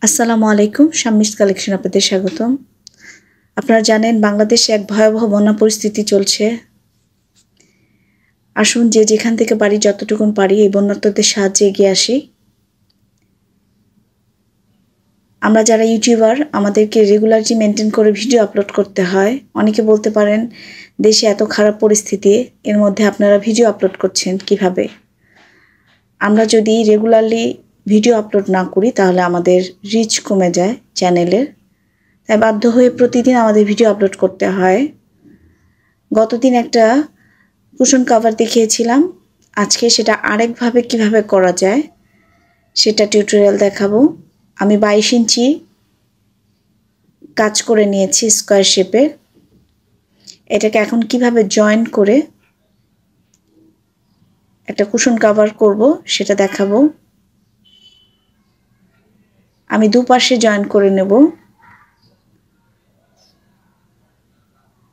আসসালামু আলাইকুম। শাম্মীস কালেকশন আপনাদের স্বাগতম। আপনারা জানেন বাংলাদেশে এক ভয়াবহ বন্যা পরিস্থিতি চলছে। আসুন যে যেখান থেকে পারি যতটুকুন পারি এই বন্যার্তদের সাহায্যে এগিয়ে আসি। আমরা যারা ইউটিউবার আমাদেরকে রেগুলারিটি মেনটেন করে ভিডিও আপলোড করতে হয়। অনেকে বলতে পারেন দেশে এত খারাপ পরিস্থিতি এর মধ্যে আপনারা ভিডিও আপলোড করছেন কিভাবে? আমরা যদি রেগুলারলি ভিডিও আপলোড না করি তাহলে আমাদের রিচ কমে যায় চ্যানেলের। তাই বাধ্য হয়ে প্রতিদিন আমাদের ভিডিও আপলোড করতে হয়। গতদিন একটা কুশন কভার দেখিয়েছিলাম, আজকে সেটা আরেকভাবে কিভাবে করা যায় সেটা টিউটোরিয়াল দেখাবো। আমি 22 ইঞ্চি কাজ করে নিয়েছি স্কোয়ার শেপের। এটাকে এখন কিভাবে জয়েন করে একটা কুশন কভার করব সেটা দেখাবো। আমি দুপাশে জয়েন করে নেব,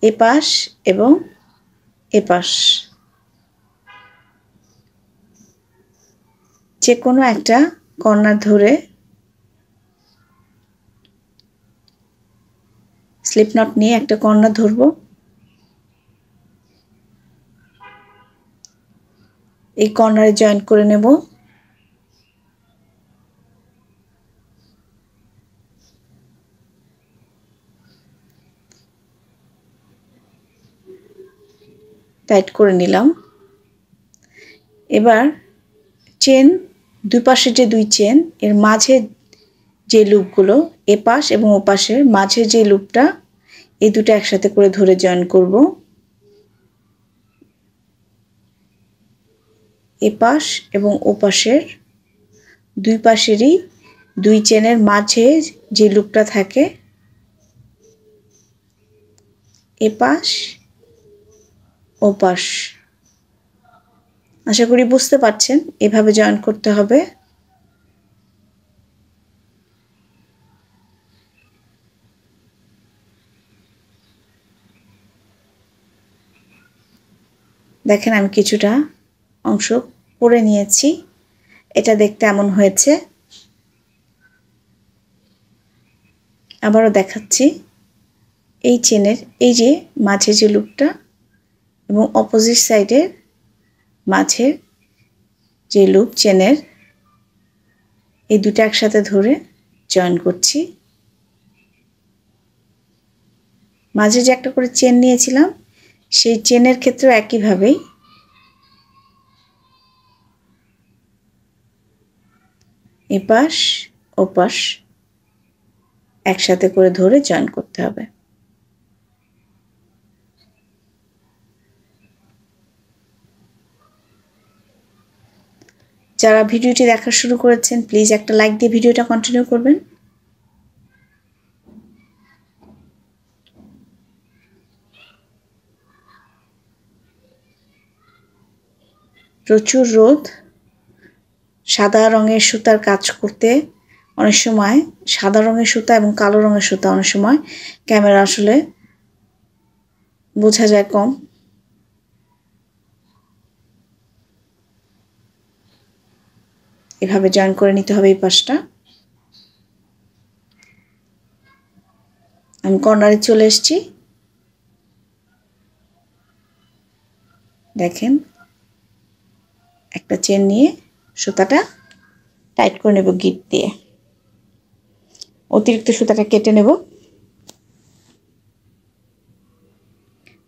এপাশ এবং এপাশ। যে কোনো একটা কর্নার ধরে স্লিপ নট নিয়ে একটা কর্নার ধরব। এই কর্নারে জয়েন করে নেব। টাইট করে নিলাম। এবার চেন দুই পাশে যে দুই চেন এর মাঝে যে লুপগুলো এপাশ এবং ওপাশের মাঝে যে লুপটা এই দুটো একসাথে করে ধরে জয়েন করব। এপাশ এবং ওপাশের দুই পাশেরই দুই চেনের মাঝে যে লুপটা থাকে এপাশ ওপাশ। আশা করি বুঝতে পারছেন এভাবে জয়েন করতে হবে। দেখেন আমি কিছুটা অংশ করে নিয়েছি, এটা দেখতে এমন হয়েছে। আবারও দেখাচ্ছি, এই চেনের এই যে মাঝে যে লুপটা এবং অপোজিট সাইডের মাঝে যে লুপ চেনের এই দুটো একসাথে ধরে জয়েন করছি। মাঝে যে একটা করে চেন নিয়েছিলাম সেই চেনের ক্ষেত্রেও একইভাবেই এপাশ ওপাশ একসাথে করে ধরে জয়েন করতে হবে। যারা ভিডিওটি দেখা শুরু করেছেন প্লিজ একটা লাইক দিয়ে ভিডিওটা কন্টিনিউ করবেন। প্রচুর রোদ, সাদা রঙের সুতার কাজ করতে অনেক সময় সাদা রঙের সুতা এবং কালো রঙের সুতা অনেক সময় ক্যামেরা আসলে বোঝা যায় কম। এভাবে জয়েন করে নিতে হবে এই পাশটা। আমি কর্নারে চলে এসেছি, দেখেন একটা চেন নিয়ে সুতাটা টাইট করে নেব গিট দিয়ে। অতিরিক্ত সুতাটা কেটে নেব।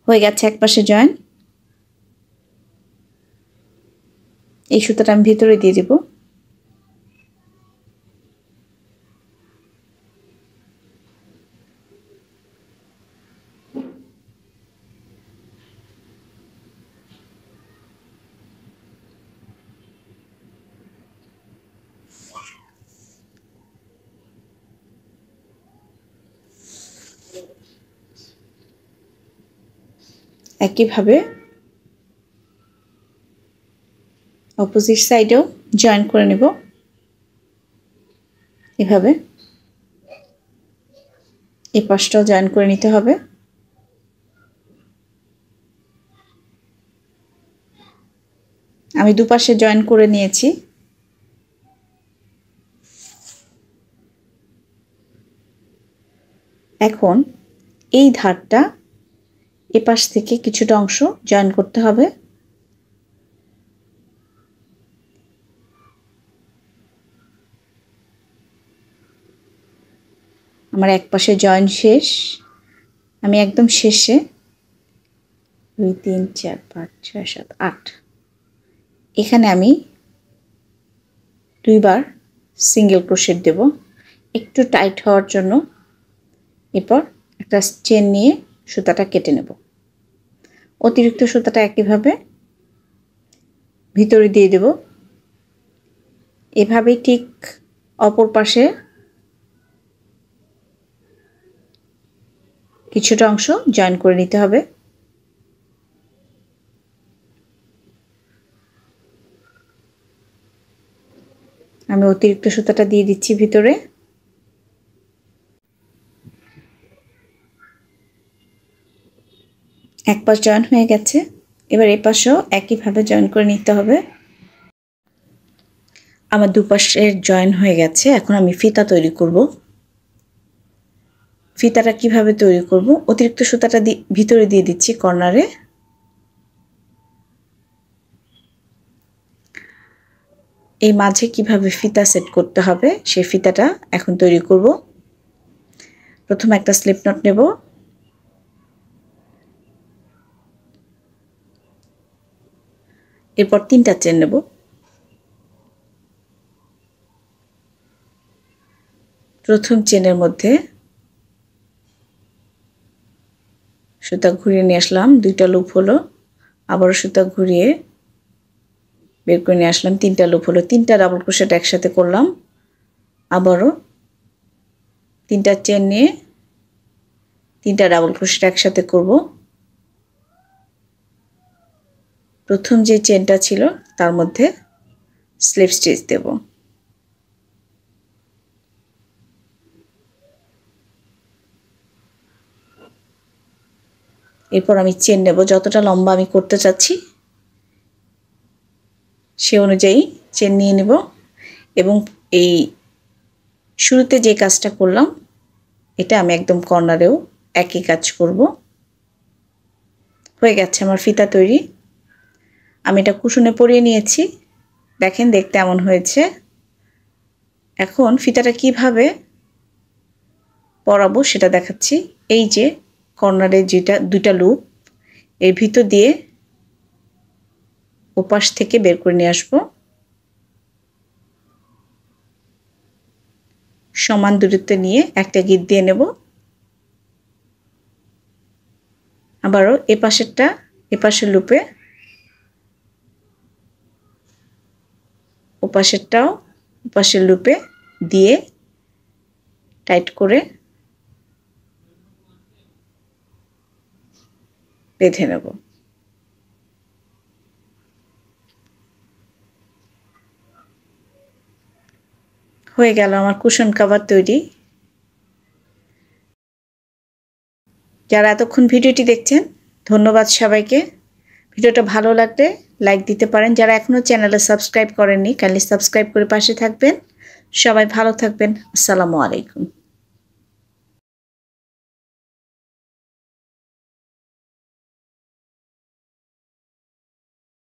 হয়ে গেছে এক পাশে জয়েন। এই সুতাটা আমি ভিতরে দিয়ে দেব। একইভাবে অপোজিট সাইডেও জয়েন করে নেব। এভাবে এই পাশটাও জয়েন করে নিতে হবে। আমি দুপাশে জয়েন করে নিয়েছি। এখন এই ধারটা এপাশ থেকে কিছুটা অংশ জয়েন করতে হবে। আমার এক পাশে জয়েন শেষ। আমি একদম শেষে 2 3 4 5 6 7 8 এখানে আমি 2 বার সিঙ্গেল ক্রোশেট দেব একটু টাইট হওয়ার জন্য। এরপর একটা চেন নিয়ে সুতাটা কেটে নেব। অতিরিক্ত সুতাটা একইভাবে ভিতরে দিয়ে দেব। এভাবেই ঠিক অপর পাশে কিছুটা অংশ জয়েন করে নিতে হবে। আমি অতিরিক্ত সুতাটা দিয়ে দিচ্ছি ভিতরে। এক পাশ জয়েন হয়ে গেছে, এবার এই পাশেও একইভাবে জয়েন করে নিতে হবে। আমার দুপাশের জয়েন হয়ে গেছে। এখন আমি ফিতা তৈরি করব। ফিতাটা কিভাবে তৈরি করব, অতিরিক্ত সুতাটা ভিতরে দিয়ে দিচ্ছি কর্নারে। এই মাঝে কিভাবে ফিতা সেট করতে হবে সেই ফিতাটা এখন তৈরি করব। প্রথমে একটা স্লিপ নট নেব, এরপর 3টা চেন নেব। প্রথম চেনের মধ্যে সুতা ঘুরিয়ে নিয়ে আসলাম, 2টা লুপ হলো। আবারও সুতা ঘুরিয়ে বের করে নিয়ে আসলাম, 3টা লুপ হলো। 3টা ডাবল ক্রোশেট একসাথে করলাম। আবারও 3টা চেন নিয়ে 3টা ডাবল ক্রোশেট একসাথে করব। প্রথম যে চেনটা ছিল তার মধ্যে স্লিপ স্টিচ দেব। এরপর আমি চেন নেব, যতটা লম্বা আমি করতে চাচ্ছি সে অনুযায়ী চেন নিয়ে নেব এবং এই শুরুতে যে কাজটা করলাম এটা আমি একদম কর্নারেও একই কাজ করব। হয়ে গেছে আমার ফিতা তৈরি। আমি এটা কুশনে পরিয়ে নিয়েছি, দেখেন দেখতে এমন হয়েছে। এখন ফিতাটা কিভাবে পরাবো সেটা দেখাচ্ছি। এই যে কর্নারে যেটা 2টা লুপ, এর ভিতর দিয়ে ওপাশ থেকে বের করে নিয়ে আসবো। সমান দূরত্বে নিয়ে একটা গিট দিয়ে নেব। আবারও এপাশেরটা এপাশের লুপে, ওপাশেরটাও ওপাশের লুপে দিয়ে টাইট করে বেঁধে নেব। হয়ে গেল আমার কুশন কভার তৈরি। যারা এতক্ষণ ভিডিওটি দেখছেন ধন্যবাদ সবাইকে। ভিডিওটা ভালো লাগলে লাইক দিতে পারেন। যারা এখনও চ্যানেলে সাবস্ক্রাইব করেননি কাইন্ডলি সাবস্ক্রাইব করে পাশে থাকবেন। সবাই ভালো থাকবেন। আসসালামু আলাইকুম।